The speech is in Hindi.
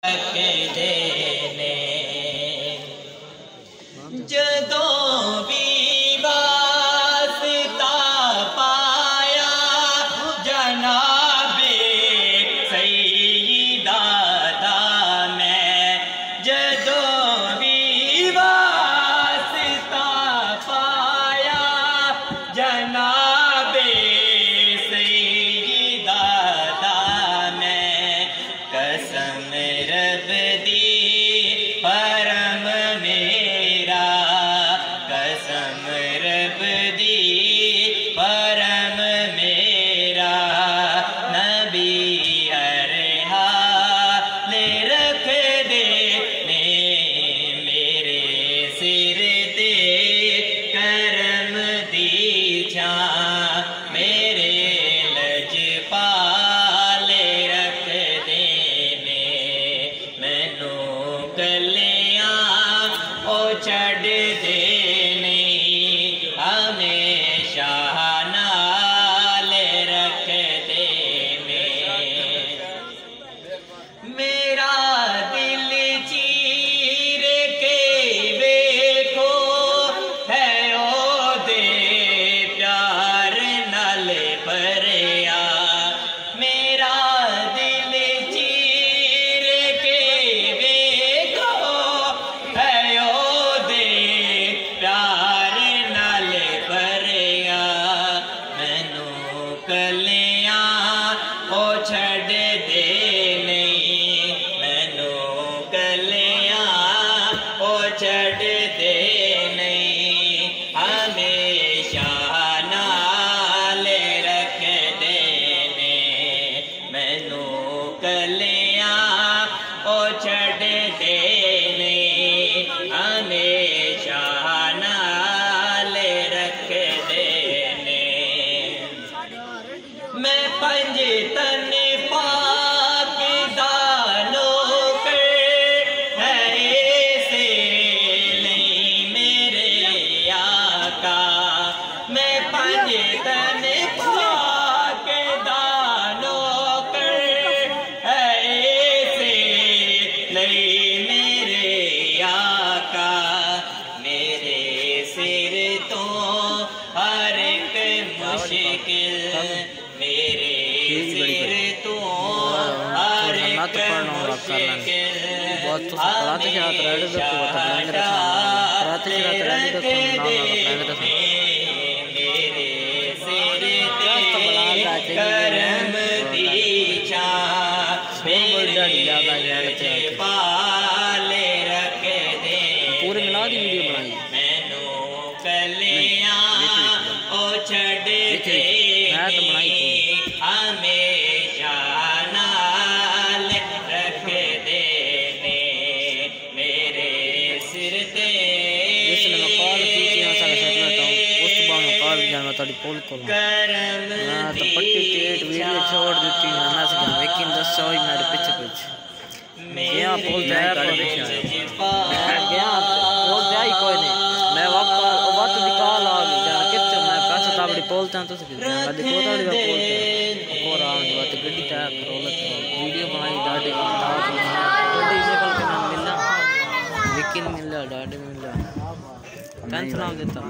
देने जदों भी वास्ता पाया जनाबे सईदा दा मैं जदों भी वास्ता पाया जनाबे सईदा दा मैं कसम रब दी परम मेरा कसम रब दी परम मेरा नबी हर हाल रख दे ने मेरे सिर ते करम दी छां मेरे लजपाल रख दे ने मैनू गलियां ओ छड़ दे हमेशा नाल रख दे मेरा दिल चीर के देखो है ओ दे प्यार नाल भरिया मेरा दिल चीर के देखो है ओ दे प्यार नाल भरिया मैनू कलियां ओ छड़ दे नहीं मैनू कलियां ओ छड़ दे नहीं हमेशा नाल रख दे ने मैनू कलियां ओ छड़ दे नहीं हमेशा नाल रख दे ने मैं पंज तन पाक दानो कर है से नहीं मेरे आका मैं पंज तन पाक दानो कर है से नहीं मेरे आका मेरे सिर तो हर एक मुश्किल मेरे सिर तो हर एक मुश्किल हमेशा रख दे मेरे सिर ते करम दी छां मेरे पाल रख दे पूरे मिला दी वीडियो बनाई मैनू कलियां ओ छड़ दे हमेशा नाल रख दे ने मेरे सिर ते करम पट्टी टेट वीडियो छोड़ देती है ना से लेकिन 10 मिनट पीछे गया बोल जाए गया बोल जाए कोई नहीं मैं वापस बात निकाल आ गया कितना मैं पैसा ताबड़ी बोलता हूं तो से मैं देखो ताबड़ी बोलता और आ बात गड्डी तय करो वीडियो बनाई डाटे गड्डी से कल के नाम मिलना लेकिन मिलना डाटे मिलना टेंशन आ देता